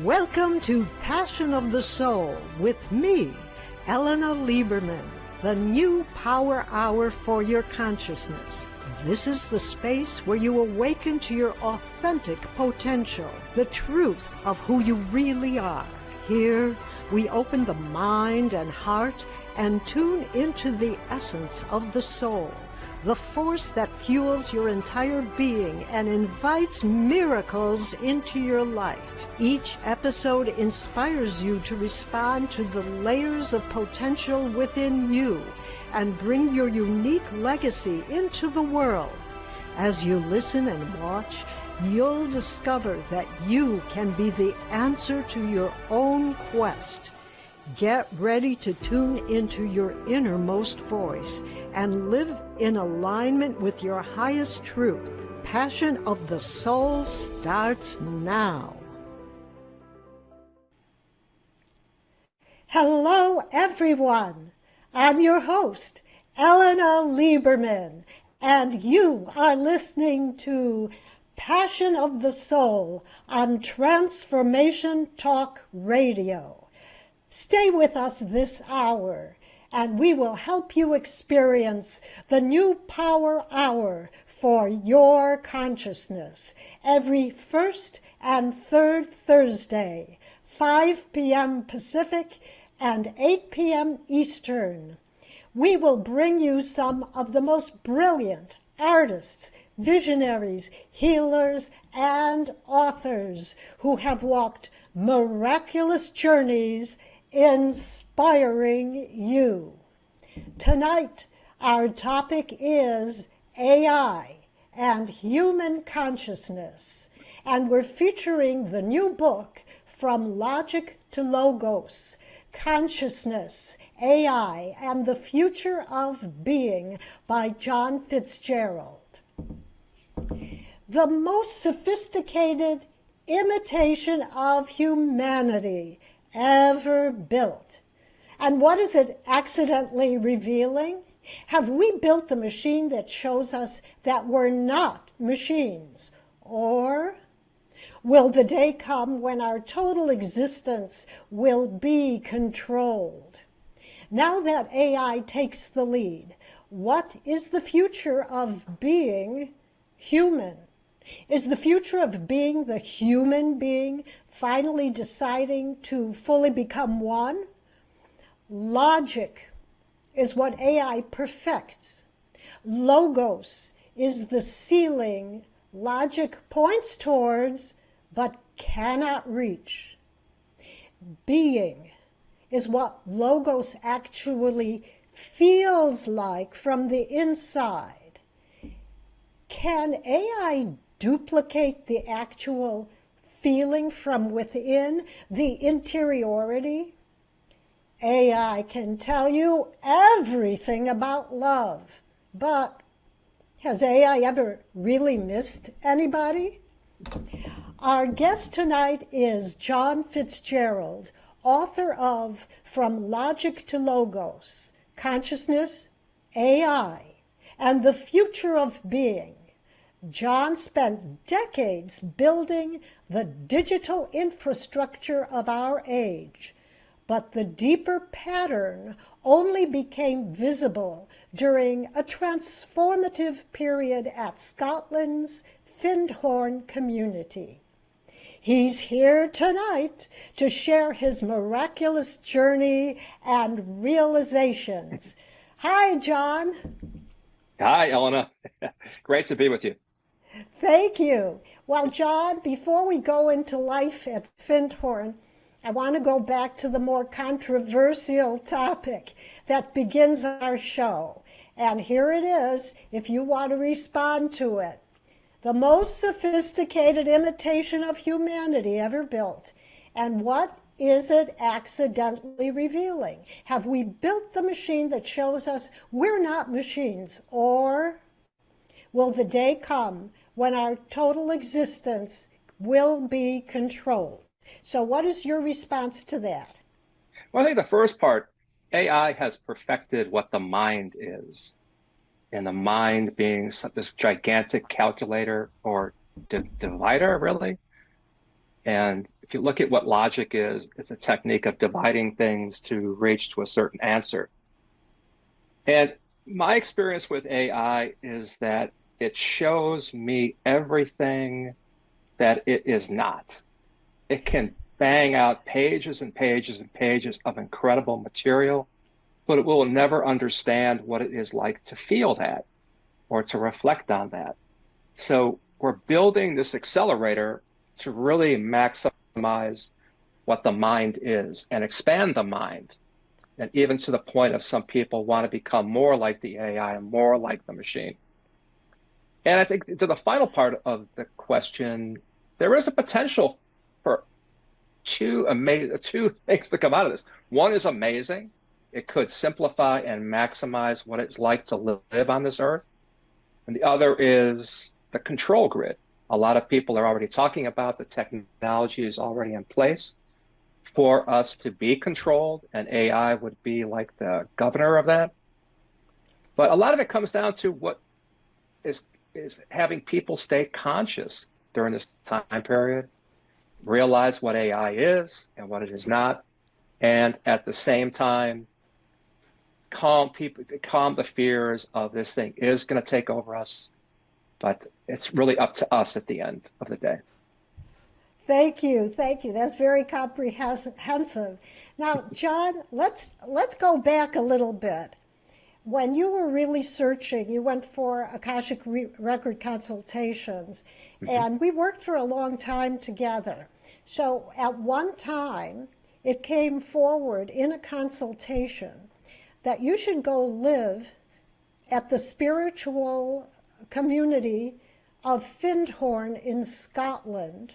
Welcome to Passion of the Soul with me, Ellena Lieberman, the new power hour for your consciousness. This is the space where you awaken to your authentic potential, the truth of who you really are. Here, we open the mind and heart and tune into the essence of the soul, the force that fuels your entire being and invites miracles into your life. Each episode inspires you to respond to the layers of potential within you and bring your unique legacy into the world. As you listen and watch, you'll discover that you can be the answer to your own quest. Get ready to tune into your innermost voice and live in alignment with your highest truth. Passion of the Soul starts now. Hello, everyone. I'm your host, Ellena Lieberman, and you are listening to Passion of the Soul on Transformation Talk Radio. Stay with us this hour, and we will help you experience the new power hour for your consciousness every first and third Thursday, 5 p.m. Pacific and 8 p.m. Eastern. We will bring you some of the most brilliant artists, visionaries, healers, and authors who have walked miraculous journeys inspiring you. Tonight, our topic is AI and human consciousness, and we're featuring the new book, From Logic to Logos, Consciousness, AI, and the Future of Being by John Fitzgerald. The most sophisticated imitation of humanity ever built. And what is it accidentally revealing? Have we built the machine that shows us that we're not machines? Or will the day come when our total existence will be controlled? Now that AI takes the lead, what is the future of being human? Is the future of being the human being finally deciding to fully become one? Logic is what AI perfects. Logos is the ceiling logic points towards but cannot reach. Being is what Logos actually feels like from the inside. Can AI duplicate the actual feeling from within, the interiority? AI can tell you everything about love, but has AI ever really missed anybody? Our guest tonight is John Fitzgerald, author of From Logic to Logos, Consciousness, AI, and the Future of Being. John spent decades building the digital infrastructure of our age, but the deeper pattern only became visible during a transformative period at Scotland's Findhorn community. He's here tonight to share his miraculous journey and realizations. Hi, John. Hi, Ellena. Great to be with you. Thank you. Well, John, before we go into life at Findhorn, I want to go back to the more controversial topic that begins our show. And here it is, if you want to respond to it. The most sophisticated imitation of humanity ever built. And what is it accidentally revealing? Have we built the machine that shows us we're not machines? Or will the day come when our total existence will be controlled? So what is your response to that? Well, I think the first part, AI has perfected what the mind is. And the mind being this gigantic calculator or divider, really. And if you look at what logic is, it's a technique of dividing things to reach to a certain answer. And my experience with AI is that it shows me everything that it is not. It can bang out pages and pages and pages of incredible material, but it will never understand what it is like to feel that or to reflect on that. So we're building this accelerator to really maximize what the mind is and expand the mind. And even to the point of some people want to become more like the AI and more like the machine. And I think to the final part of the question, there is a potential for two things to come out of this. One is amazing. It could simplify and maximize what it's like to live on this earth. And the other is the control grid. A lot of people are already talking about the technology is already in place for us to be controlled, and AI would be like the governor of that. But a lot of it comes down to what is having people stay conscious during this time period, realize what AI is and what it is not, and at the same time, calm the fears of this thing is going to take over us, but it's really up to us at the end of the day. Thank you, thank you. That's very comprehensive. Now, John, let's go back a little bit. When you were really searching, you went for Akashic record consultations, and we worked for a long time together. So at one time, it came forward in a consultation that you should go live at the spiritual community of Findhorn in Scotland.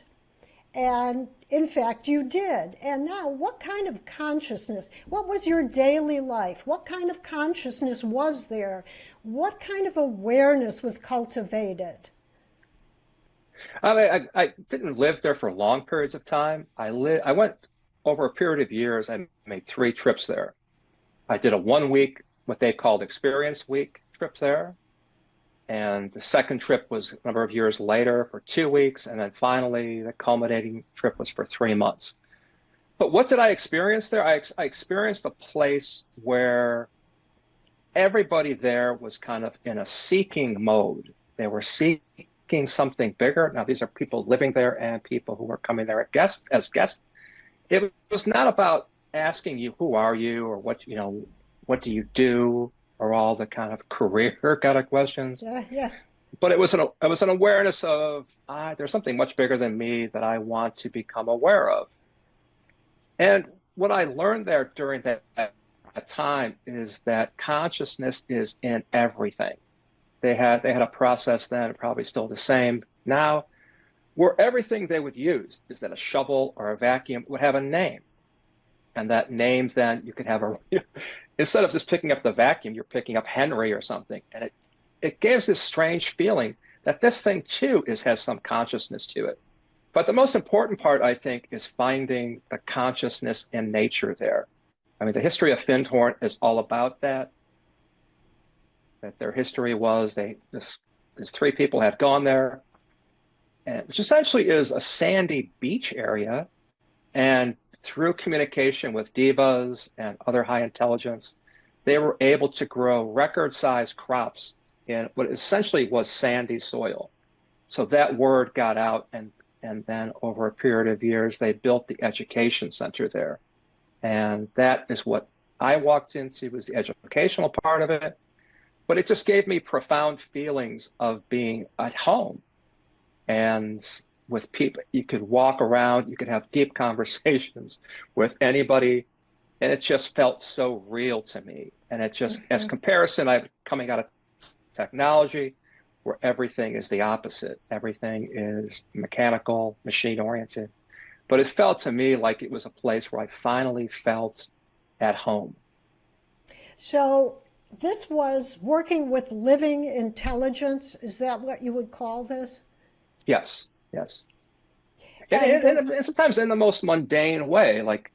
And in fact, you did. And now, what kind of consciousness? What was your daily life? What kind of consciousness was there? What kind of awareness was cultivated? I didn't live there for long periods of time. I went over a period of years. I made 3 trips there. I did a 1 week, what they called experience week trip there. And the second trip was a number of years later for 2 weeks. And then finally, the culminating trip was for 3 months. But what did I experience there? I experienced a place where everybody there was kind of in a seeking mode. They were seeking something bigger. Now, these are people living there and people who were coming there as guests. It was not about asking you, who are you, or what do you do, or all the kind of career kind of questions. Yeah. But it was an awareness of there's something much bigger than me that I want to become aware of. And what I learned there during that time is that consciousness is in everything. They had a process then, probably still the same now, where everything they would use is that a shovel or a vacuum would have a name. And that name, then you could have instead of just picking up the vacuum, you're picking up Henry or something. And it gives this strange feeling that this thing too has some consciousness to it. But the most important part, I think, is finding the consciousness in nature there. I mean, the history of Findhorn is all about that. That their history was these 3 people had gone there, and which essentially is a sandy beach area, and through communication with divas and other high intelligence, they were able to grow record-sized crops in what essentially was sandy soil. So that word got out, and then over a period of years, they built the education center there. And that is what I walked into, was the educational part of it. But it just gave me profound feelings of being at home. And with people, you could walk around, you could have deep conversations with anybody, and it just felt so real to me. And it just, as comparison, I'm coming out of technology, where everything is the opposite. Everything is mechanical, machine-oriented. But it felt to me like it was a place where I finally felt at home. So this was working with living intelligence. Is that what you would call this? Yes. And sometimes in the most mundane way. Like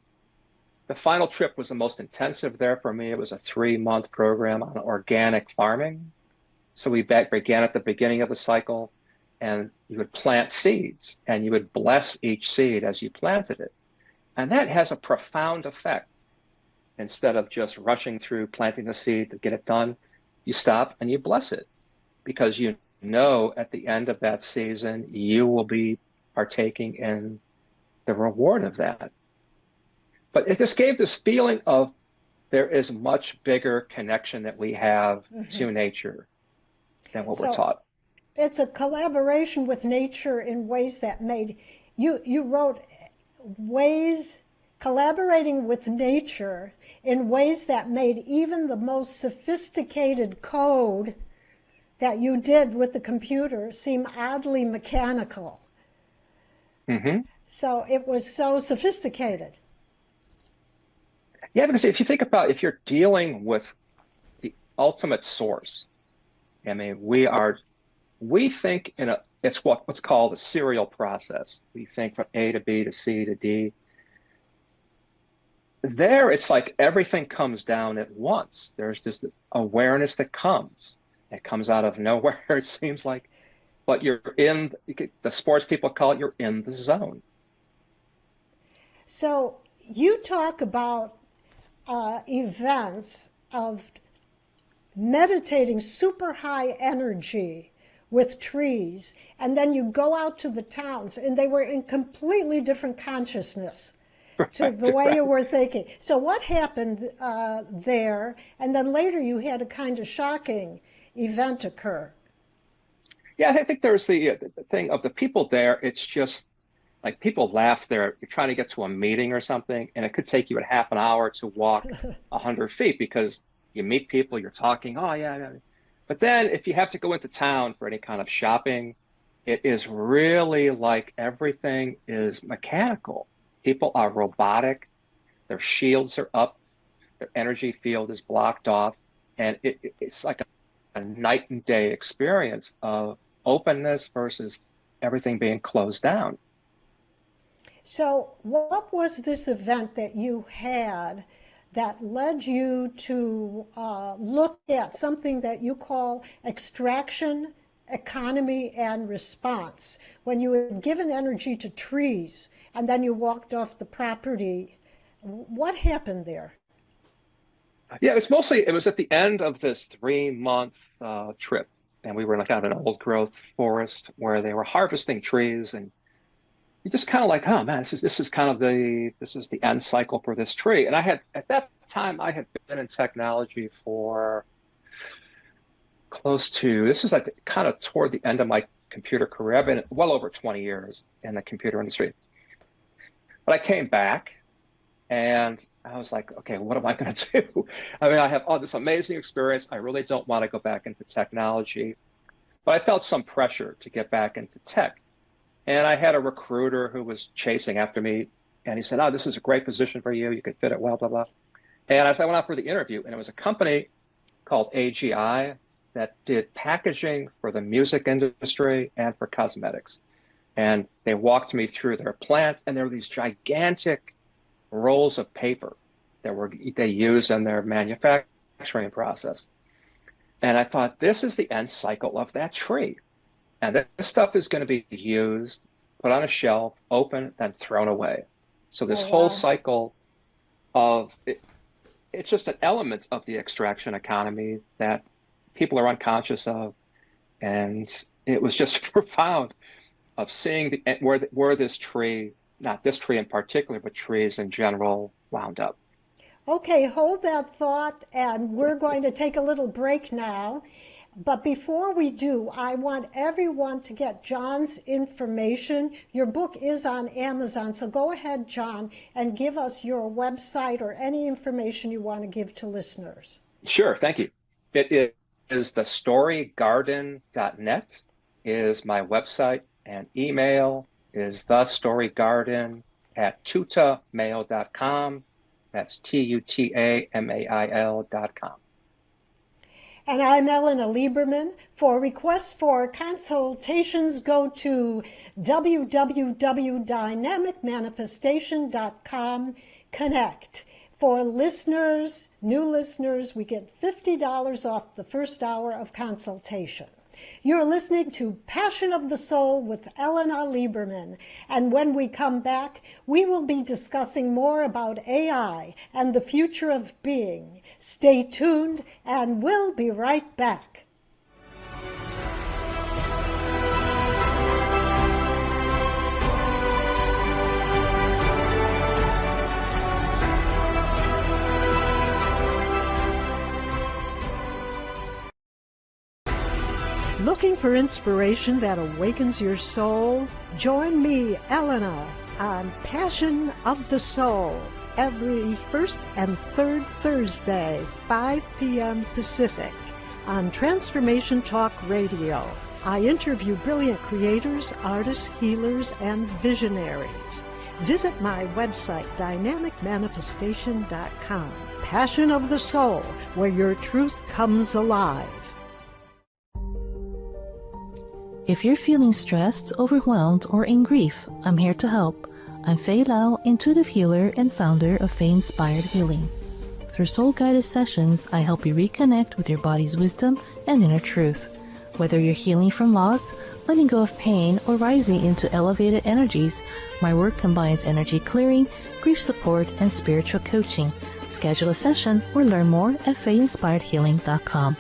the final trip was the most intensive there for me. It was a 3-month program on organic farming. So we began at the beginning of the cycle, and you would plant seeds and you would bless each seed as you planted it. And that has a profound effect. Instead of just rushing through planting the seed to get it done, you stop and you bless it because you know at the end of that season, you will be partaking in the reward of that. But it just gave this feeling of there is much bigger connection that we have to nature than what we're taught. It's a collaboration with nature in ways that made you wrote ways collaborating with nature in ways that made even the most sophisticated code that you did with the computer seem oddly mechanical. So it was so sophisticated. Yeah, because if you think about if you're dealing with the ultimate source, I mean, we think it's what's called a serial process. We think from A to B to C to D. There, it's like everything comes down at once. There's this awareness that comes. It comes out of nowhere, it seems like. But you're in, the sports people call it, you're in the zone. So you talk about events of meditating super high energy with trees, and then you go out to the towns, and they were in completely different consciousness to the way you were thinking. So what happened there? And then later you had a kind of shocking event occur. Yeah, I think there's the thing of the people there. It's just like people laugh there. You're trying to get to a meeting or something, and it could take you a half an hour to walk 100 feet because you meet people, you're talking, oh, yeah. But then if you have to go into town for any kind of shopping, it is really like everything is mechanical. People are robotic. Their shields are up. Their energy field is blocked off. And it's like a night and day experience of openness versus everything being closed down. So what was this event that you had that led you to look at something that you call extraction, economy, and response? When you had given energy to trees and then you walked off the property, what happened there? Yeah, it was at the end of this 3-month trip. And we were in kind of an old growth forest where they were harvesting trees, and you just kind of like, oh man, this is kind of this is the end cycle for this tree. And at that time I had been in technology for this is like kind of toward the end of my computer career. I've been well over 20 years in the computer industry. But I came back and I was like, okay, what am I going to do? I mean, I have all this amazing experience. I really don't want to go back into technology, but I felt some pressure to get back into tech. And I had a recruiter who was chasing after me, and he said, oh, this is a great position for you. You could fit it well, blah, blah. And I went out for the interview, and it was a company called AGI that did packaging for the music industry and for cosmetics. And they walked me through their plant, and there were these gigantic rolls of paper that they used in their manufacturing process. And I thought, this is the end cycle of that tree. And this stuff is going to be used, put on a shelf, open, then thrown away. So this whole cycle of it's just an element of the extraction economy that people are unconscious of. And it was just profound of seeing where this tree, not this tree in particular, but trees in general, wound up. Okay, hold that thought, and we're going to take a little break now. But before we do, I want everyone to get John's information. Your book is on Amazon, so go ahead, John, and give us your website or any information you want to give to listeners. Sure, thank you. It is thestorygarden.net is my website, and email is thestorygarden@tutamail.com. That's TUTAMAIL.com. And I'm Ellena Lieberman. For requests for consultations, go to www.dynamicmanifestation.com. Connect. For listeners, new listeners, we get $50 off the first hour of consultation. You're listening to Passion of the Soul with Ellena Lieberman. And when we come back, we will be discussing more about AI and the future of being. Stay tuned, and we'll be right back. Looking for inspiration that awakens your soul? Join me, Ellena, on Passion of the Soul every first and third Thursday, 5 p.m. Pacific, on Transformation Talk Radio. I interview brilliant creators, artists, healers, and visionaries. Visit my website, dynamicmanifestation.com. Passion of the Soul, where your truth comes alive. If you're feeling stressed, overwhelmed, or in grief, I'm here to help. I'm Faye Lau, intuitive healer and founder of Faye Inspired Healing. Through soul-guided sessions, I help you reconnect with your body's wisdom and inner truth. Whether you're healing from loss, letting go of pain, or rising into elevated energies, my work combines energy clearing, grief support, and spiritual coaching. Schedule a session or learn more at fayeinspiredhealing.com.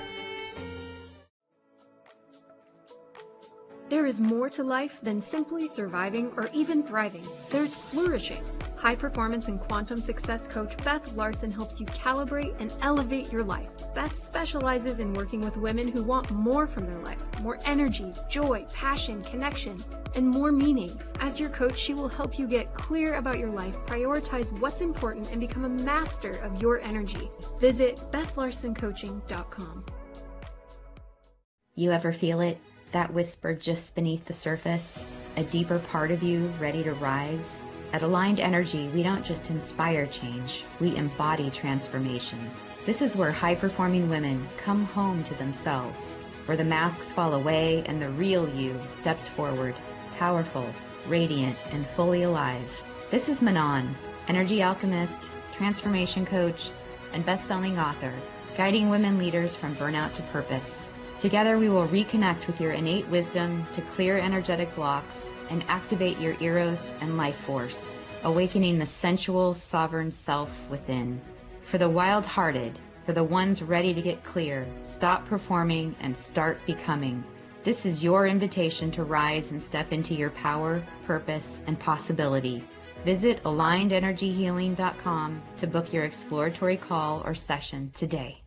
There is more to life than simply surviving or even thriving. There's flourishing. High performance and quantum success coach Beth Larson helps you calibrate and elevate your life. Beth specializes in working with women who want more from their life, more energy, joy, passion, connection, and more meaning. As your coach, she will help you get clear about your life, prioritize what's important, and become a master of your energy. Visit BethLarsonCoaching.com. You ever feel it? That whisper just beneath the surface? A deeper part of you ready to rise? At Aligned Energy, we don't just inspire change, we embody transformation. This is where high-performing women come home to themselves, where the masks fall away and the real you steps forward, powerful, radiant, and fully alive. This is Manon, energy alchemist, transformation coach, and best-selling author, guiding women leaders from burnout to purpose. Together we will reconnect with your innate wisdom to clear energetic blocks and activate your eros and life force, awakening the sensual, sovereign self within. For the wild-hearted, for the ones ready to get clear, stop performing and start becoming. This is your invitation to rise and step into your power, purpose, and possibility. Visit AlignedEnergyHealing.com to book your exploratory call or session today.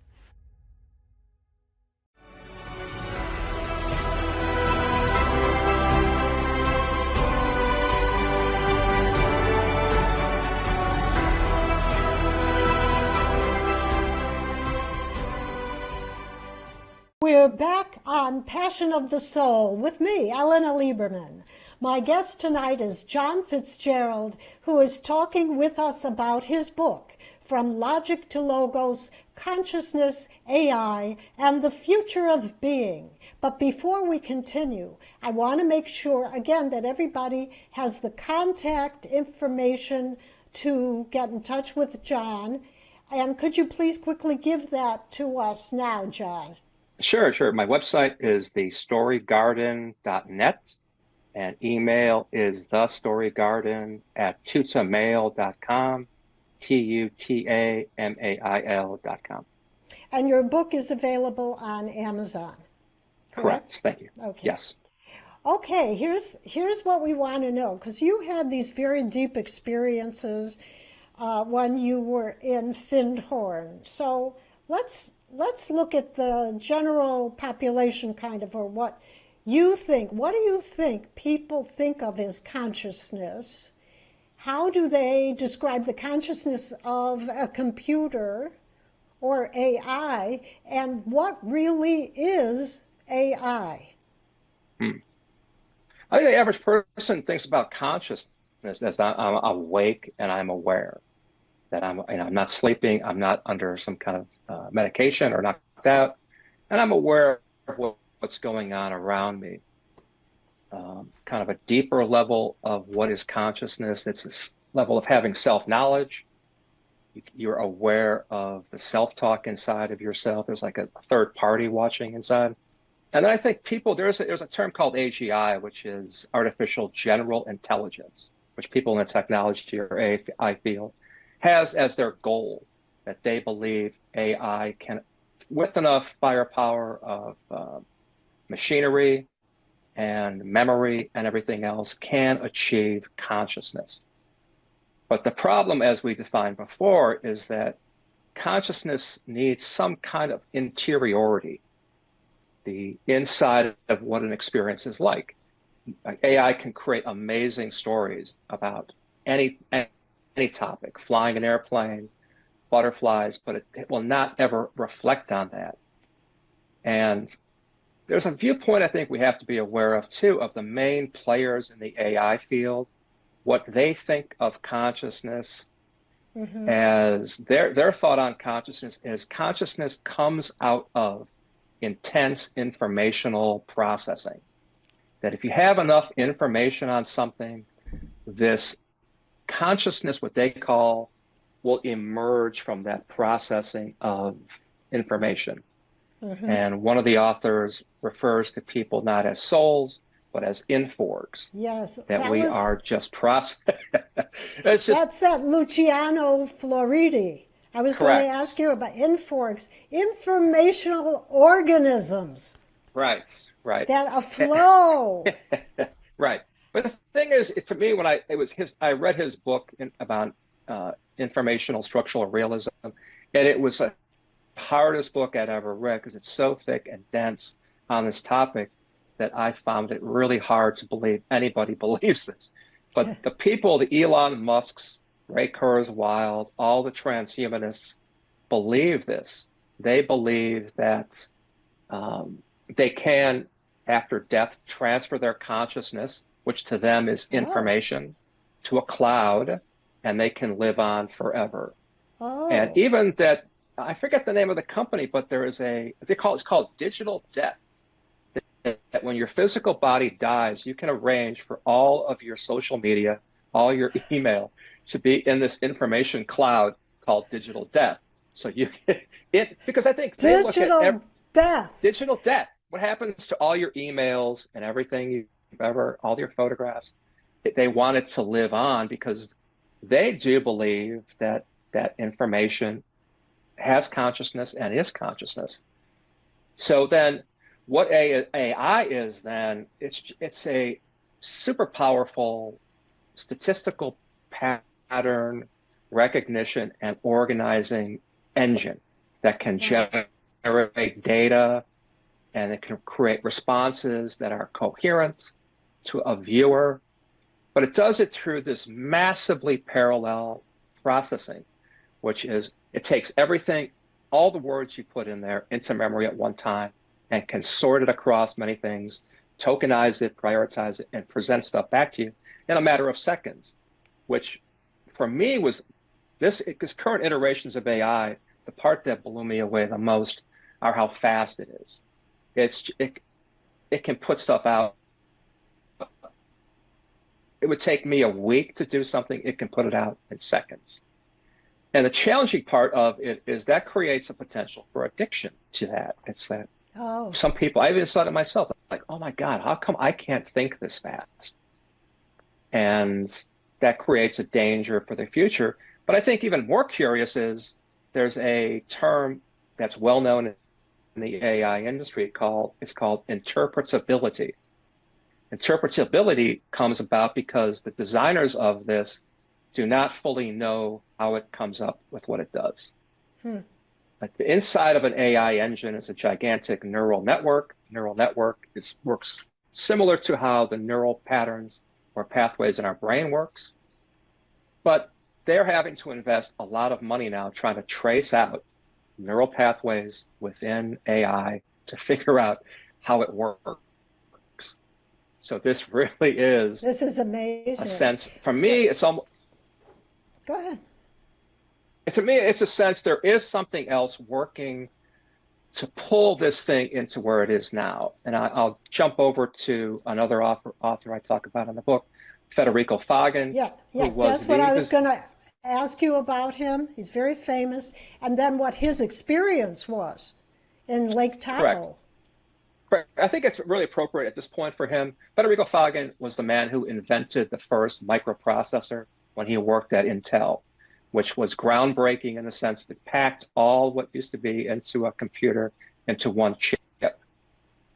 We're back on Passion of the Soul with me, Ellena Lieberman. My guest tonight is John Fitzgerald, who is talking with us about his book, From Logic to Logos, Consciousness, AI, and the Future of Being. But before we continue, I want to make sure, again, that everybody has the contact information to get in touch with John. And could you please quickly give that to us now, John? Sure. My website is thestorygarden.net, and email is thestorygarden@tutamail.com, TUTAMAIL.com. And your book is available on Amazon, correct? Thank you. Okay. Yes. Okay, here's what we want to know, because you had these very deep experiences when you were in Findhorn. So let's look at the general population kind of, or what you think. What do you think people think of as consciousness? How do they describe the consciousness of a computer or AI? And what really is AI? I think the average person thinks about consciousness as I'm awake and I'm aware. That I'm not sleeping, I'm not under some kind of medication or knocked out, and I'm aware of what's going on around me. Kind of a deeper level of what is consciousness. It's this level of having self-knowledge. You're aware of the self-talk inside of yourself. There's like a third party watching inside. And I think people, there's a term called AGI, which is artificial general intelligence, which people in the technology or AI field has as their goal, that they believe AI can, with enough firepower of machinery and memory and everything else, can achieve consciousness. But the problem, as we defined before, is that consciousness needs some kind of interiority, the inside of what an experience is like. AI can create amazing stories about any topic, flying an airplane, butterflies, but it will not ever reflect on that. And there's a viewpoint I think we have to be aware of too, of the main players in the AI field, what they think of consciousness. As their thought on consciousness is consciousness comes out of intense informational processing. That if you have enough information on something, this consciousness, what they call, will emerge from that processing of information. And one of the authors refers to people not as souls, but as inforgs. Yes. That we are just processing. That's that Luciano Floridi. I was going to ask you about inforgs, informational organisms. Right. That aflow. Right. But the thing is, for me, when I read his book about informational structural realism, and it was the hardest book I'd ever read because it's so thick and dense on this topic that I found it really hard to believe anybody believes this. But the people, the Elon Musks, Ray Kurzweil, all the transhumanists believe this. They believe that they can, after death, transfer their consciousness, which to them is information, to a cloud, and they can live on forever. And even that, I forget the name of the company, but there is it's called digital death. That when your physical body dies, you can arrange for all of your social media, all your email to be in this information cloud called digital death. So you because I think they look at digital death. What happens to all your emails and everything you've ever, all your photographs? They want it to live on because they do believe that information has consciousness and is consciousness. So then what AI is then, it's a super powerful statistical pattern recognition and organizing engine that can generate data, and it can create responses that are coherent to a viewer. But it does it through this massively parallel processing, which is it takes everything, all the words you put in there into memory at one time, and can sort it across many things, tokenize it, prioritize it, and present stuff back to you in a matter of seconds, which for me was because current iterations of AI, the part that blew me away the most are how fast it is. It can put stuff out. It would take me a week to do something. It can put it out in seconds. And the challenging part of it is that creates a potential for addiction to that. It's that some people, I even saw it myself, like, oh my God, how come I can't think this fast? And that creates a danger for the future. But I think even more curious is there's a term that's well known in the AI industry it's called interpretability. Interpretability comes about because the designers of this do not fully know how it comes up with what it does. Like the inside of an AI engine is a gigantic neural network. Neural network works similar to how the neural patterns or pathways in our brain works. But they're having to invest a lot of money now trying to trace out neural pathways within AI to figure out how it works. So this really is amazing. A sense, for me, it's almost, go ahead. To me, it's a sense there is something else working to pull this thing into where it is now. And I'll jump over to another author I talk about in the book, Federico Fagan. That's what I was going to ask you about him. He's very famous. And then what his experience was in Lake Tahoe. I think it's really appropriate at this point for him. Federico Fagan was the man who invented the first microprocessor when he worked at Intel, which was groundbreaking in the sense that it packed all what used to be into a computer into one chip.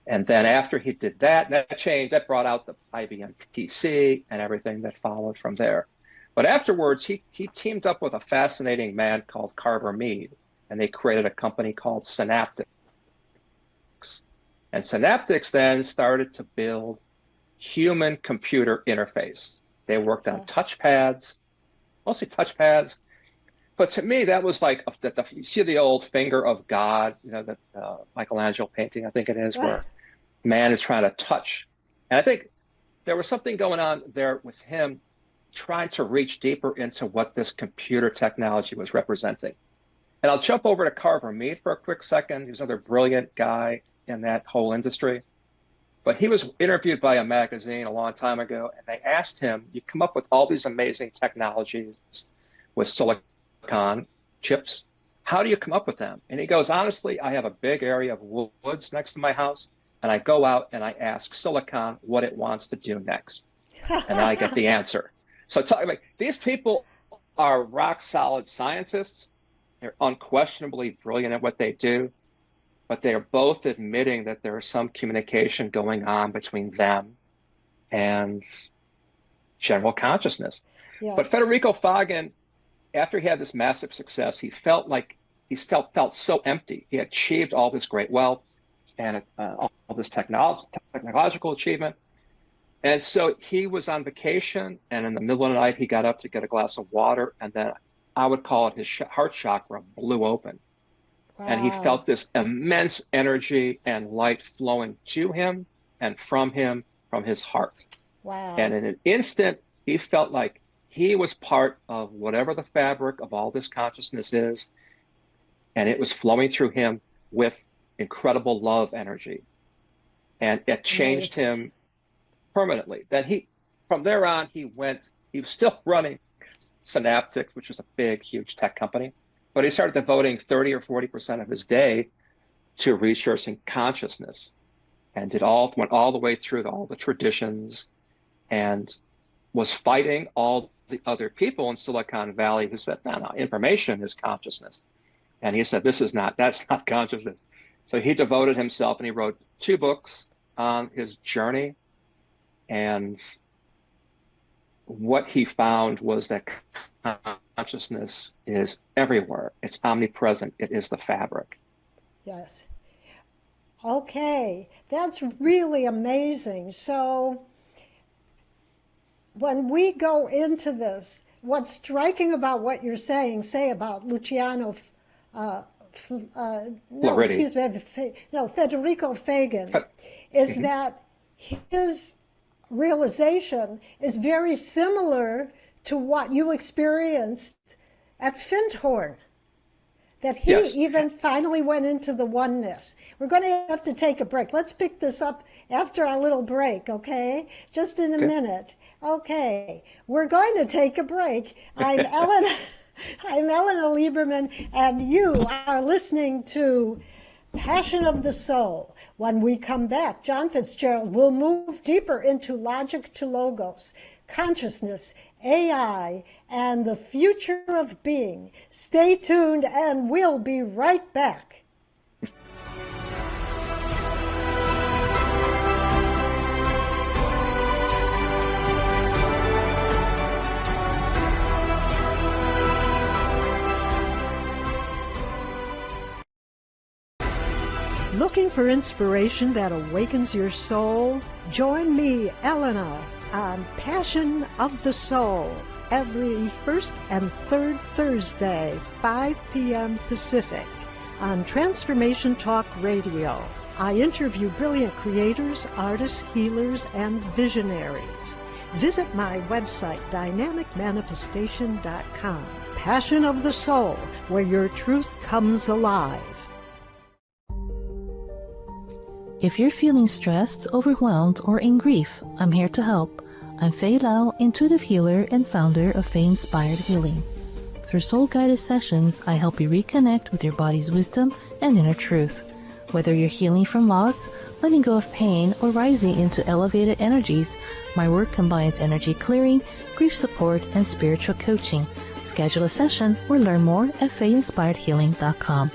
And then after he did that, that brought out the IBM PC and everything that followed from there. But afterwards, he teamed up with a fascinating man called Carver Mead, and they created a company called Synaptics. And Synaptics then started to build human-computer interface. They worked on touchpads, mostly touchpads. But to me, that was like, you see the old finger of God, the Michelangelo painting, I think it is, where man is trying to touch. And I think there was something going on there with him trying to reach deeper into what this computer technology was representing. And I'll jump over to Carver Mead for a quick second. He's another brilliant guy in that whole industry. But he was interviewed by a magazine a long time ago, and they asked him, you come up with all these amazing technologies with silicon chips. How do you come up with them? And he goes, honestly, I have a big area of woods next to my house, and I go out and I ask silicon what it wants to do next. And I get the answer. So these people are rock solid scientists. They're unquestionably brilliant at what they do, but they are both admitting that there is some communication going on between them and general consciousness. Yeah. But Federico Fagan, after he had this massive success, he felt so empty. He had achieved all this great wealth and all this technological achievement. And so he was on vacation, and in the middle of the night, he got up to get a glass of water, and then I would call it his heart chakra blew open. Wow. And he felt this immense energy and light flowing to him and from his heart. Wow. And in an instant, he felt like he was part of whatever the fabric of all this consciousness is, and it was flowing through him with incredible love energy. And it changed him permanently. Then from there on, he was still running Synaptics, which was a big, huge tech company, but he started devoting 30 or 40% of his day to researching consciousness, and went all the way through all the traditions, and was fighting all the other people in Silicon Valley who said, no, information is consciousness. And he said, that's not consciousness. So he devoted himself, and he wrote 2 books on his journey. And what he found was that consciousness is everywhere. It's omnipresent. It is the fabric. Yes. Okay, that's really amazing. So when we go into this, what's striking about what you're saying, say about Federico Fagan, is that his realization is very similar to what you experienced at Findhorn, that he even finally went into the oneness. We're going to have to take a break. Let's pick this up after our little break, okay? Just in a minute. Okay, we're going to take a break. I'm Ellena Lieberman, and you are listening to Passion of the Soul. When we come back, John Fitzgerald will move deeper into logic to logos, consciousness, AI, and the future of being. Stay tuned, and we'll be right back. Looking for inspiration that awakens your soul? Join me, Ellena, on Passion of the Soul, every first and third Thursday, 5 p.m. Pacific, on Transformation Talk Radio. I interview brilliant creators, artists, healers, and visionaries. Visit my website, dynamicmanifestation.com. Passion of the Soul, where your truth comes alive. If you're feeling stressed, overwhelmed, or in grief, I'm here to help. I'm Fei Lao, intuitive healer and founder of Fei Inspired Healing. Through soul-guided sessions, I help you reconnect with your body's wisdom and inner truth. Whether you're healing from loss, letting go of pain, or rising into elevated energies, my work combines energy clearing, grief support, and spiritual coaching. Schedule a session or learn more at fayinspiredhealing.com.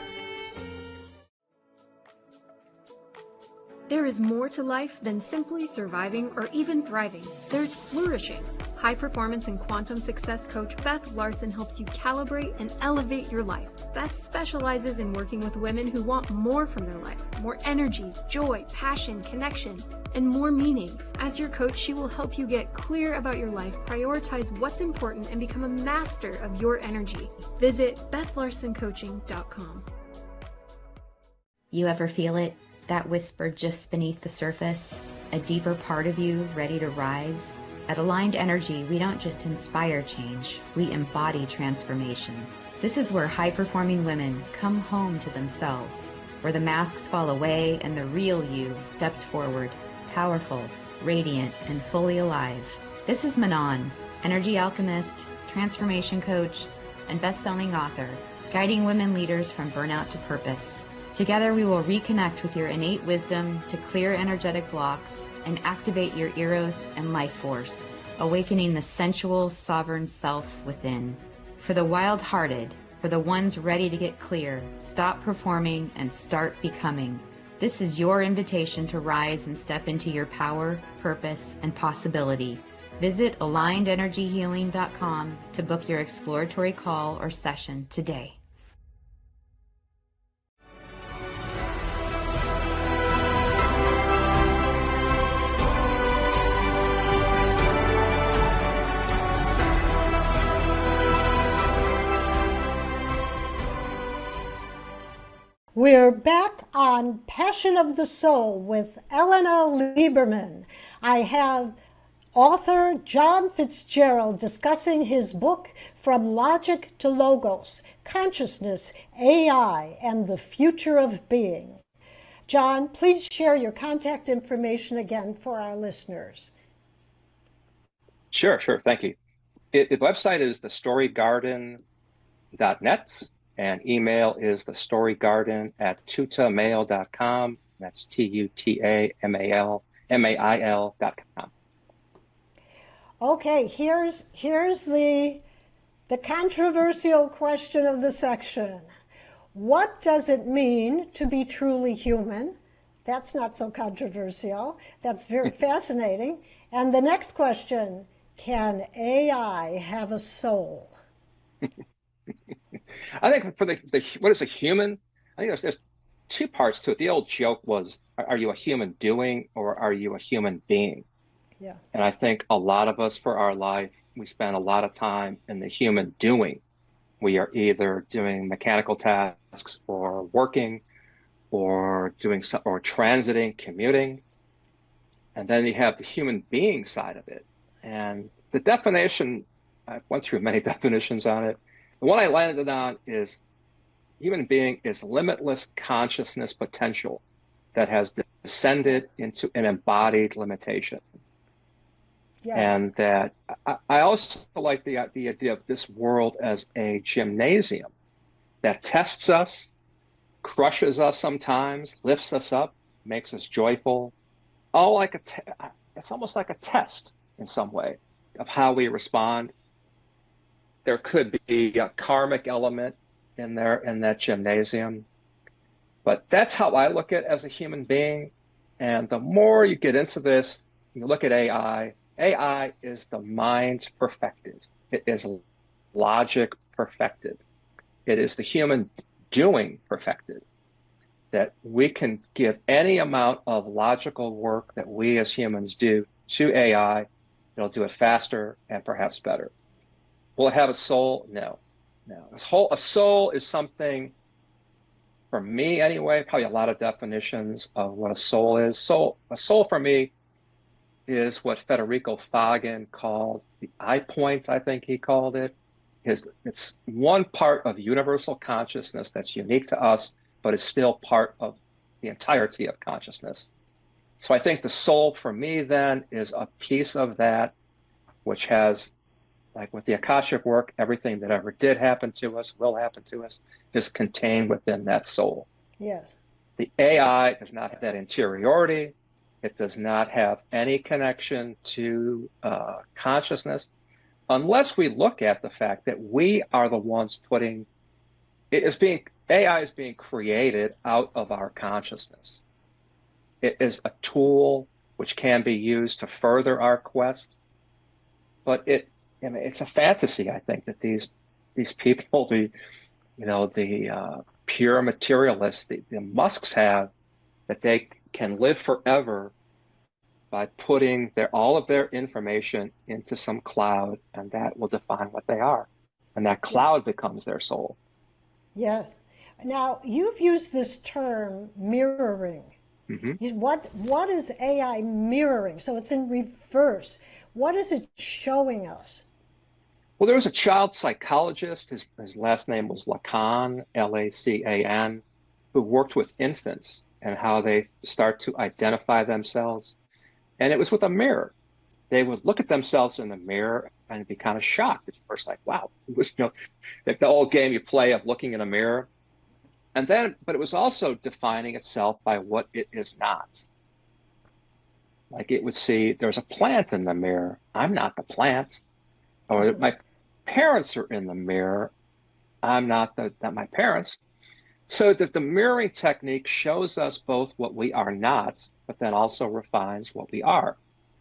There is more to life than simply surviving or even thriving. There's flourishing. High performance and quantum success coach Beth Larson helps you calibrate and elevate your life. Beth specializes in working with women who want more from their life, more energy, joy, passion, connection, and more meaning. As your coach, she will help you get clear about your life, prioritize what's important, and become a master of your energy. Visit BethLarsonCoaching.com. You ever feel it? That whisper just beneath the surface? A deeper part of you ready to rise? At Aligned Energy, we don't just inspire change, we embody transformation. This is where high-performing women come home to themselves, where the masks fall away and the real you steps forward, powerful, radiant, and fully alive. This is Manon, energy alchemist, transformation coach, and best-selling author, guiding women leaders from burnout to purpose. Together we will reconnect with your innate wisdom to clear energetic blocks and activate your eros and life force, awakening the sensual, sovereign self within. For the wild-hearted, for the ones ready to get clear, stop performing and start becoming. This is your invitation to rise and step into your power, purpose, and possibility. Visit AlignedEnergyHealing.com to book your exploratory call or session today. We're back on Passion of the Soul with Ellena Lieberman. I have author John Fitzgerald discussing his book From Logic to Logos, Consciousness, AI, and the Future of Being. John, please share your contact information again for our listeners. Sure. Thank you. The website is thestorygarden.net. And email is thestorygarden@tutamail.com. That's TUTAMAIL.com. Okay, here's the controversial question of the section. What does it mean to be truly human? That's not so controversial. That's very fascinating. And the next question, can AI have a soul? I think for the what is a human, I think there's two parts to it. The old joke was, are you a human doing or are you a human being? Yeah. And I think a lot of us for our life, we spend a lot of time in the human doing. We are either doing mechanical tasks or working or doing or transiting, commuting. And then you have the human being side of it. And the definition, I went through many definitions on it. The one I landed on is human being is limitless consciousness potential that has descended into an embodied limitation. Yes. And that I also like the idea of this world as a gymnasium that tests us, crushes us sometimes, lifts us up, makes us joyful. All like it's almost like a test in some way of how we respond. There could be a karmic element in there in that gymnasium. But that's how I look at it as a human being. And the more you get into this, you look at AI. AI is the mind perfected. It is logic perfected. It is the human doing perfected. That we can give any amount of logical work that we as humans do to AI. It'll do it faster and perhaps better. Will it have a soul? No. A soul is something, for me anyway, probably a lot of definitions of what a soul is. A soul for me is what Federico Fagan called the I point, I think he called it. It's one part of universal consciousness that's unique to us, but is still part of the entirety of consciousness. So I think the soul for me then is a piece of that which has, like with the Akashic work, everything that ever did happen to us, will happen to us, is contained within that soul. Yes. The AI does not have that interiority. It does not have any connection to consciousness, unless we look at the fact that we are the ones putting AI is being created out of our consciousness. It is a tool which can be used to further our quest, but it's a fantasy. I think that these people, the pure materialists, the Musks have, that they can live forever by putting all of their information into some cloud, and that will define what they are. And that cloud becomes their soul. Yes. Now, you've used this term mirroring. Mm-hmm. What is AI mirroring? So it's in reverse. What is it showing us? Well, there was a child psychologist, his last name was Lacan, Lacan, who worked with infants and how they start to identify themselves. And it was with a mirror. They would look at themselves in the mirror and be kind of shocked at first, like, wow, it was, like the old game you play of looking in a mirror. And then, but it was also defining itself by what it is not. Like it would see, there's a plant in the mirror. I'm not the plant. Or my parents are in the mirror. I'm not my parents. So that the mirroring technique shows us both what we are not, but then also refines what we are.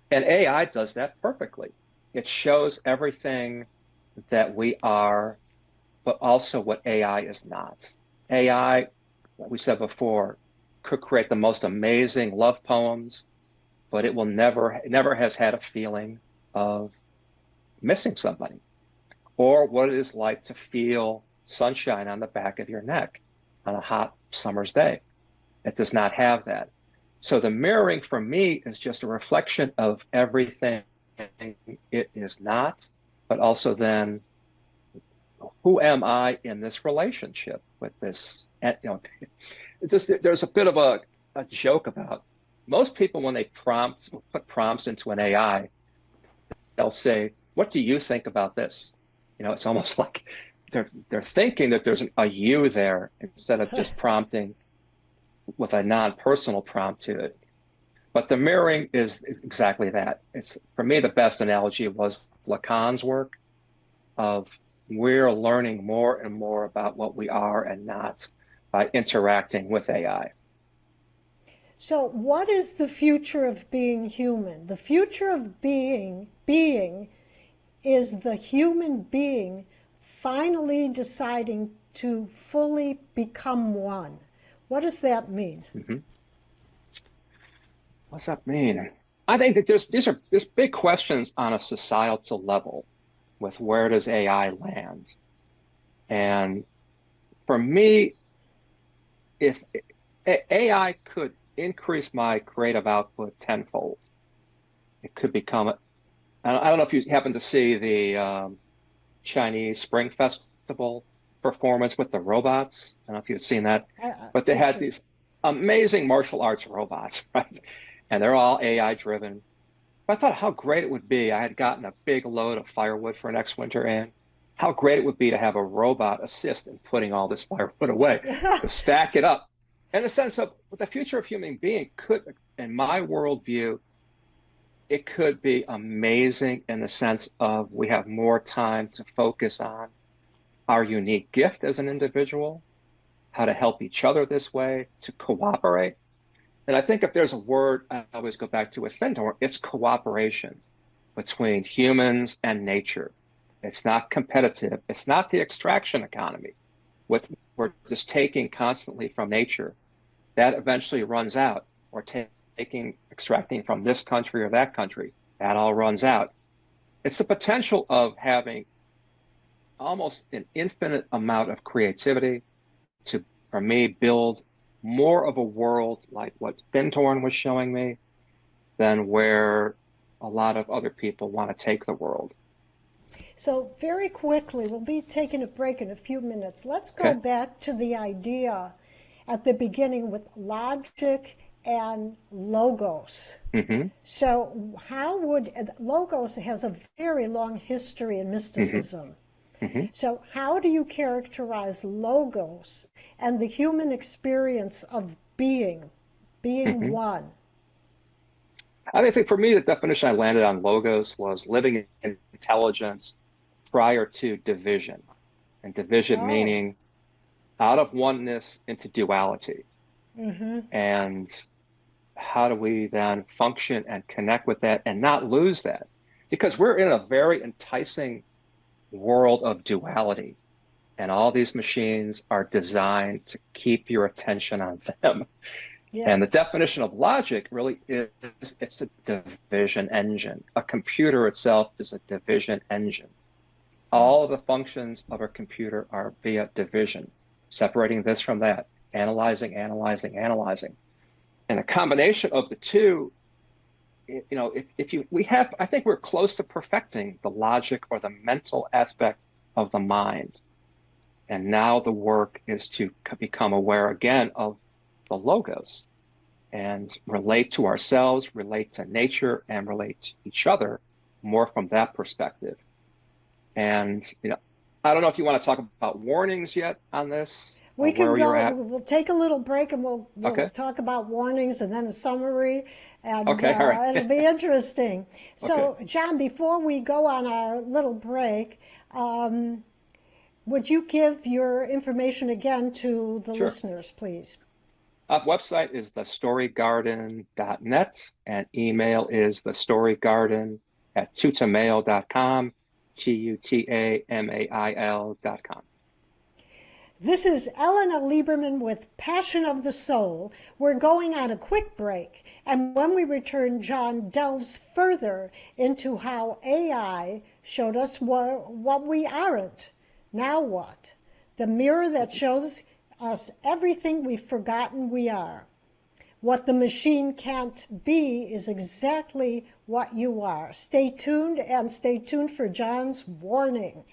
And AI does that perfectly. It shows everything that we are, but also what AI is not. AI, like we said before, could create the most amazing love poems, but it never has had a feeling of missing somebody, or what it is like to feel sunshine on the back of your neck on a hot summer's day. It does not have that. So the mirroring for me is just a reflection of everything it is not, but also then, who am I in this relationship with this? And, there's a bit of a joke about most people when they put prompts into an AI, they'll say, "What do you think about this?" It's almost like they're thinking that there's a you there instead of just prompting with a non-personal prompt to it. But the mirroring is exactly that. It's, for me, the best analogy was Lacan's work of we're learning more and more about what we are and not by interacting with AI. So what is the future of being human? The future of being is the human being finally deciding to fully become one. What does that mean? Mm-hmm. What's that mean? I think that there's big questions on a societal level with where does AI land? And for me, if AI could increase my creative output tenfold, it could become I don't know if you happen to see the Chinese Spring Festival performance with the robots. I don't know if you've seen that, but they had these amazing martial arts robots, right? And they're all AI driven. But I thought how great it would be. I had gotten a big load of firewood for next winter in. How great it would be to have a robot assist in putting all this firewood away, to stack it up. In the sense of what the future of human being could, in my worldview, it could be amazing in the sense of we have more time to focus on our unique gift as an individual, how to help each other this way, to cooperate. And I think if there's a word I always go back to with Findor, it's cooperation between humans and nature. It's not competitive. It's not the extraction economy. We're just taking constantly from nature. That eventually runs out. Or extracting from this country or that country. That all runs out. It's the potential of having almost an infinite amount of creativity to, for me, build more of a world like what Fintorn was showing me than where a lot of other people want to take the world. So very quickly, we'll be taking a break in a few minutes. Let's go back to the idea at the beginning with logic and logos. Mm-hmm. So how would, logos has a very long history in mysticism. Mm-hmm. So how do you characterize logos and the human experience of being one. I think for me, the definition I landed on logos was living in intelligence prior to division, and division meaning out of oneness into duality. And how do we then function and connect with that and not lose that? Because we're in a very enticing world of duality, and all these machines are designed to keep your attention on them. Yes. And the definition of logic really is, it's a division engine. A computer itself is a division engine. All of the functions of a computer are via division, separating this from that, analyzing. And a combination of the two, I think we're close to perfecting the logic or the mental aspect of the mind. And now the work is to become aware again of the logos and relate to ourselves, relate to nature, and relate to each other more from that perspective. And, I don't know if you want to talk about warnings yet on this. We can go, we'll take a little break and we'll talk about warnings and then a summary. And all right. It'll be interesting. So, John, before we go on our little break, would you give your information again to the listeners, please? Website is thestorygarden.net, and email is thestorygarden@tutamail.com, tutamail.com. This is Ellena Lieberman with Passion of the Soul. We're going on a quick break, and when we return, John delves further into how AI showed us what we aren't. Now what? The mirror that shows us everything we've forgotten we are. What the machine can't be is exactly what you are. Stay tuned, and stay tuned for John's warning.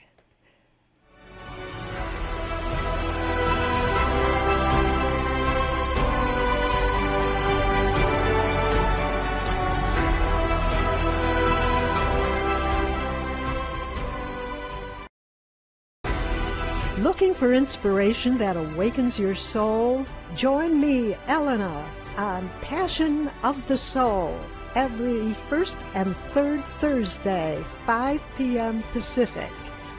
Looking for inspiration that awakens your soul? Join me, Ellena, on Passion of the Soul every first and third Thursday, 5 p.m. Pacific,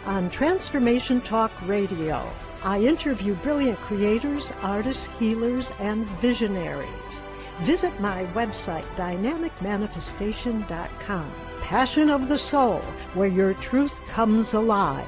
on Transformation Talk Radio. I interview brilliant creators, artists, healers, and visionaries. Visit my website, dynamicmanifestation.com. Passion of the Soul, where your truth comes alive.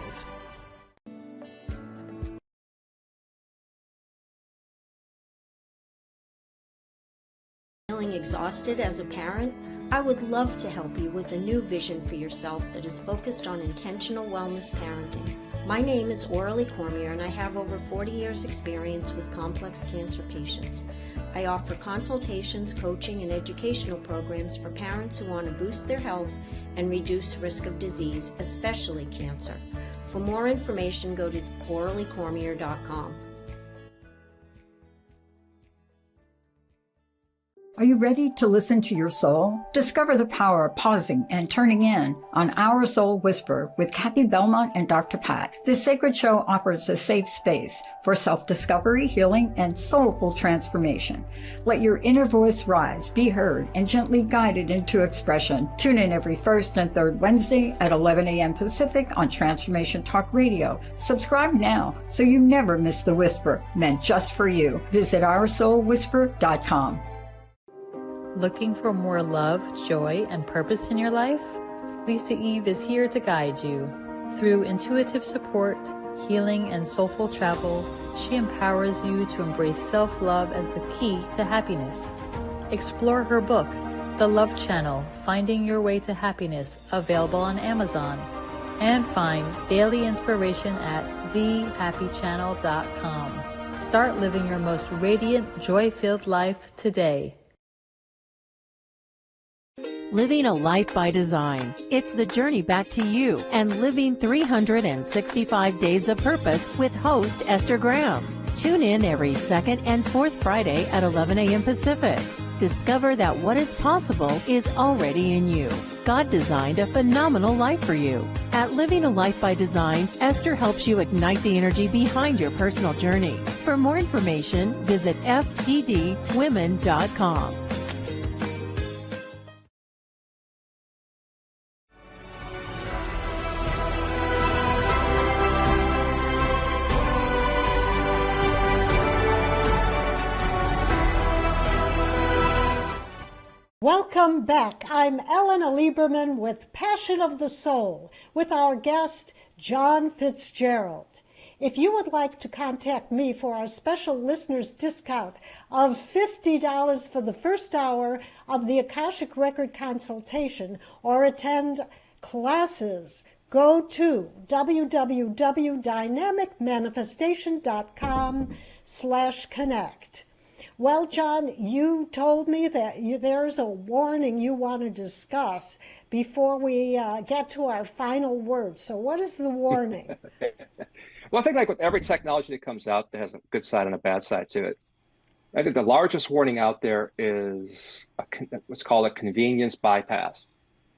Feeling exhausted as a parent? I would love to help you with a new vision for yourself that is focused on intentional wellness parenting. My name is Aurelie Cormier, and I have over 40 years experience with complex cancer patients. I offer consultations, coaching, and educational programs for parents who want to boost their health and reduce risk of disease, especially cancer. For more information, go to AurelieCormier.com. Are you ready to listen to your soul? Discover the power of pausing and turning in on Our Soul Whisper with Kathy Belmont and Dr. Pat. This sacred show offers a safe space for self-discovery, healing, and soulful transformation. Let your inner voice rise, be heard, and gently guided into expression. Tune in every first and third Wednesday at 11 a.m. Pacific on Transformation Talk Radio. Subscribe now so you never miss the whisper meant just for you. Visit OurSoulWhisper.com. Looking for more love, joy, and purpose in your life? Lisa Eve is here to guide you. Through intuitive support, healing, and soulful travel, she empowers you to embrace self-love as the key to happiness. Explore her book, The Love Channel, Finding Your Way to Happiness, available on Amazon. And find daily inspiration at thehappychannel.com. Start living your most radiant, joy-filled life today. Living a life by design. It's the journey back to you and living 365 days of purpose with host Esther Graham. Tune in every second and fourth Friday at 11 a.m. Pacific. Discover that what is possible is already in you. God designed a phenomenal life for you. At Living a Life by Design, Esther helps you ignite the energy behind your personal journey. For more information, visit fddwomen.com. Welcome back. I'm Ellena Lieberman with Passion of the Soul with our guest, John Fitzgerald. If you would like to contact me for our special listeners discount of $50 for the first hour of the Akashic Record consultation or attend classes, go to www.dynamicmanifestation.com/connect. Well, John, you told me that there's a warning you want to discuss before we get to our final words. So what is the warning? Well, I think like with every technology that comes out, that has a good side and a bad side to it. I think the largest warning out there is what's called a convenience bypass.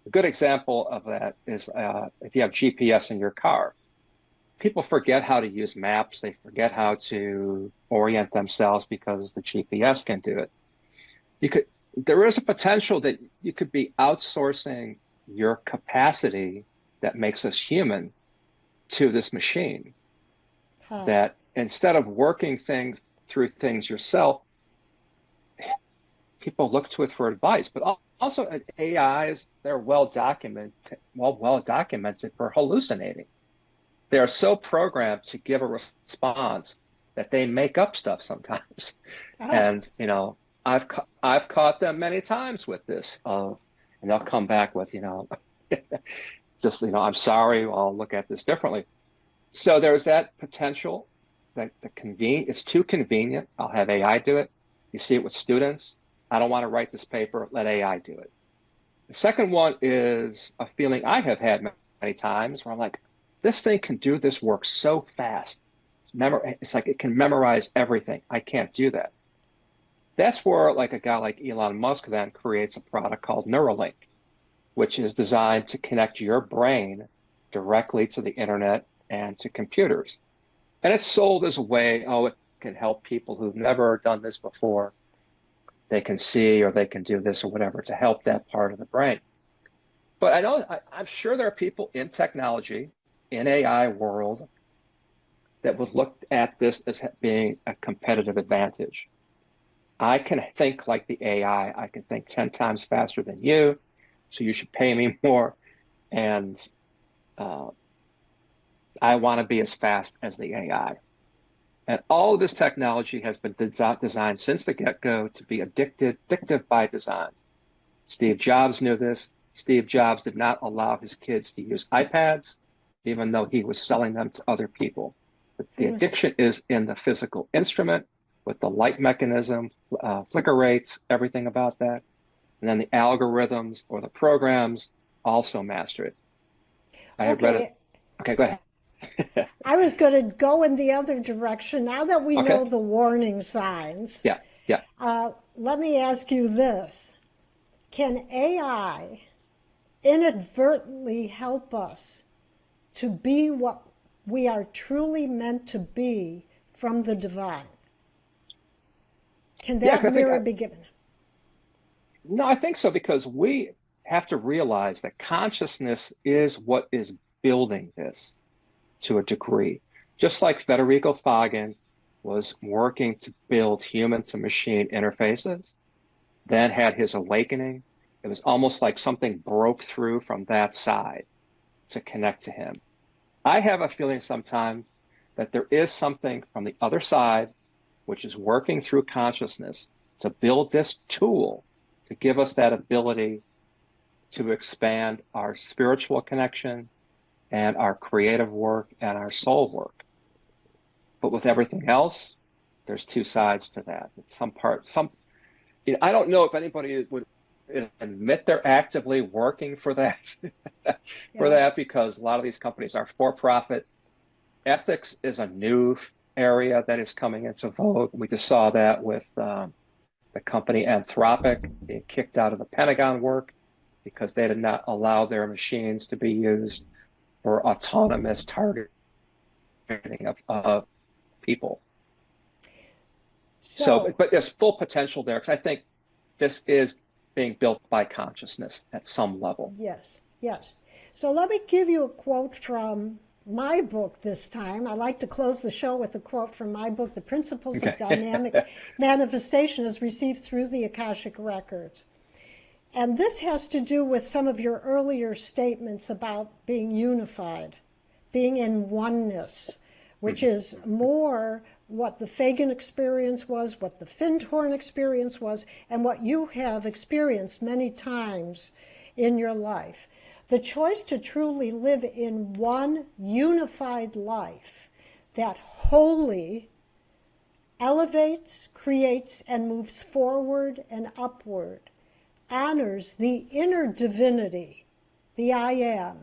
A good example of that is if you have GPS in your car. People forget how to use maps. They forget how to orient themselves because the GPS can do it. There is a potential that you could be outsourcing your capacity that makes us human to this machine. That instead of working through things yourself, people look to it for advice. But also AIs, they're well documented for hallucinating. They are so programmed to give a response that they make up stuff sometimes. And, I've caught them many times with this and they'll come back with, I'm sorry, I'll look at this differently. So there's that potential that it's too convenient. I'll have AI do it. You see it with students. I don't want to write this paper, let AI do it. The second one is a feeling I have had many times where I'm like, this thing can do this work so fast. It's like it can memorize everything. I can't do that. That's where like a guy like Elon Musk then creates a product called Neuralink, which is designed to connect your brain directly to the internet and to computers. And it's sold as a way, it can help people who've never done this before. They can see or they can do this or whatever to help that part of the brain. But I'm sure there are people in technology, in AI world, that would look at this as being a competitive advantage. I can think like the AI. I can think 10 times faster than you, so you should pay me more. And I want to be as fast as the AI. And all of this technology has been designed since the get-go to be addictive by design. Steve Jobs knew this. Steve Jobs did not allow his kids to use iPads, even though he was selling them to other people. But the addiction is in the physical instrument with the light mechanism, flicker rates, everything about that. And then the algorithms or the programs also master it. I had read it. Okay, go ahead. I was going to go in the other direction. Now that we know the warning signs, let me ask you this. Can AI inadvertently help us to be what we are truly meant to be from the divine? Can that mirror be given? No, I think so, because we have to realize that consciousness is what is building this to a degree. Just like Federico Fagan was working to build human to machine interfaces, then had his awakening. It was almost like something broke through from that side to connect to him. I have a feeling sometimes that there is something from the other side, which is working through consciousness to build this tool to give us that ability to expand our spiritual connection and our creative work and our soul work. But with everything else, there's two sides to that. I don't know if anybody would admit they're actively working for that, because a lot of these companies are for profit. Ethics is a new area that is coming into vogue. We just saw that with the company Anthropic being kicked out of the Pentagon work because they did not allow their machines to be used for autonomous targeting of people. But there's full potential there, because I think this is being built by consciousness at some level. Yes, yes. So let me give you a quote from my book this time. I like to close the show with a quote from my book, The Principles of Dynamic Manifestation as Received Through the Akashic Records. And this has to do with some of your earlier statements about being unified, being in oneness, which is more what the Fagin experience was, what the Findhorn experience was, and what you have experienced many times in your life. The choice to truly live in one unified life that wholly elevates, creates, and moves forward and upward, honors the inner divinity, the I am.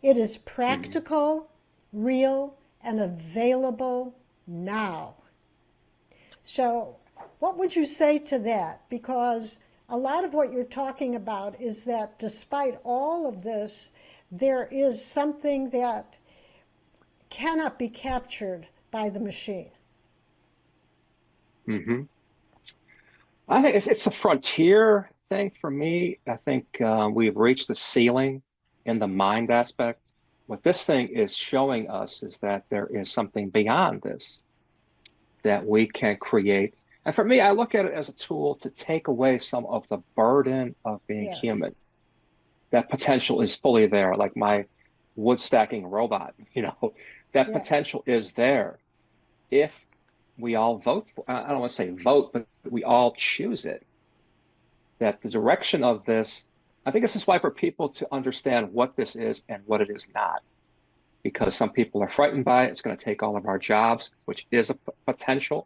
It is practical, real, and available now. So what would you say to that? Because a lot of what you're talking about is that despite all of this, there is something that cannot be captured by the machine. Mm-hmm. I think it's a frontier thing for me. I think we've reached the ceiling in the mind aspect. What this thing is showing us is that there is something beyond this that we can create. And for me, I look at it as a tool to take away some of the burden of being human. That potential is fully there, like my wood stacking robot, that potential is there. If we all vote for, I don't want to say vote, but we all choose it, that the direction of this, I think this is why for people to understand what this is and what it is not, because some people are frightened by it. It's going to take all of our jobs, which is a potential.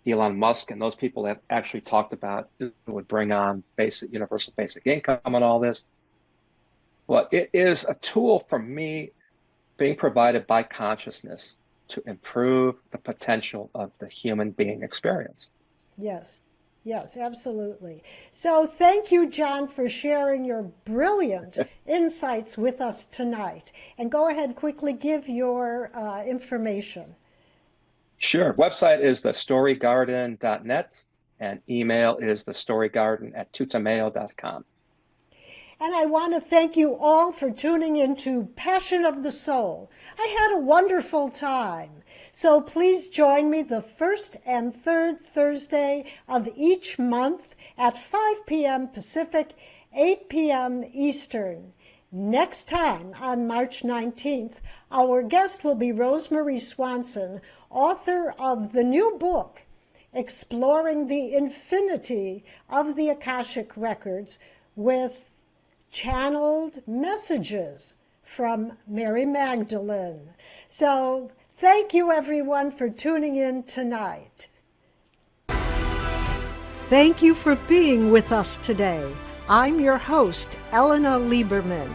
Elon Musk and those people have actually talked about it would bring on universal basic income and all this. Well, it is a tool for me being provided by consciousness to improve the potential of the human being experience. Yes. Yes, absolutely. So thank you, John, for sharing your brilliant insights with us tonight. And go ahead, quickly give your information. Sure. Website is thestorygarden.net, and email is thestorygarden@tutamayo.com. And I want to thank you all for tuning into Passion of the Soul. I had a wonderful time. So please join me the first and third Thursday of each month at 5 p.m. Pacific, 8 p.m. Eastern. Next time, on March 19th, our guest will be Rosemary Swanson, author of the new book, Exploring the Infinity of the Akashic Records, with channeled messages from Mary Magdalene. So thank you, everyone, for tuning in tonight. Thank you for being with us today. I'm your host, Ellena Lieberman.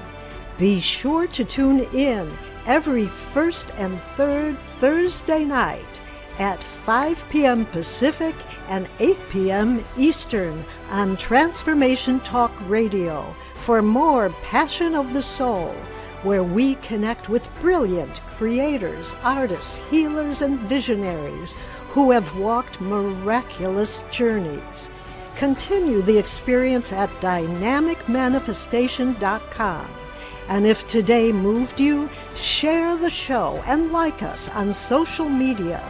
Be sure to tune in every first and third Thursday night at 5 p.m. Pacific and 8 p.m. Eastern on Transformation Talk Radio for more Passion of the Soul, where we connect with brilliant creators, artists, healers, and visionaries who have walked miraculous journeys. Continue the experience at dynamicmanifestation.com. And if today moved you, share the show and like us on social media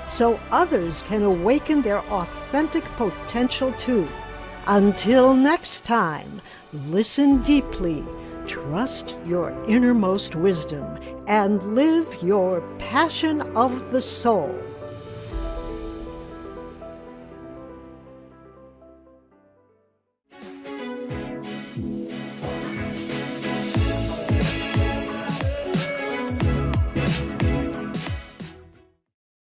so others can awaken their authentic potential too. Until next time, listen deeply, trust your innermost wisdom, and live your passion of the soul.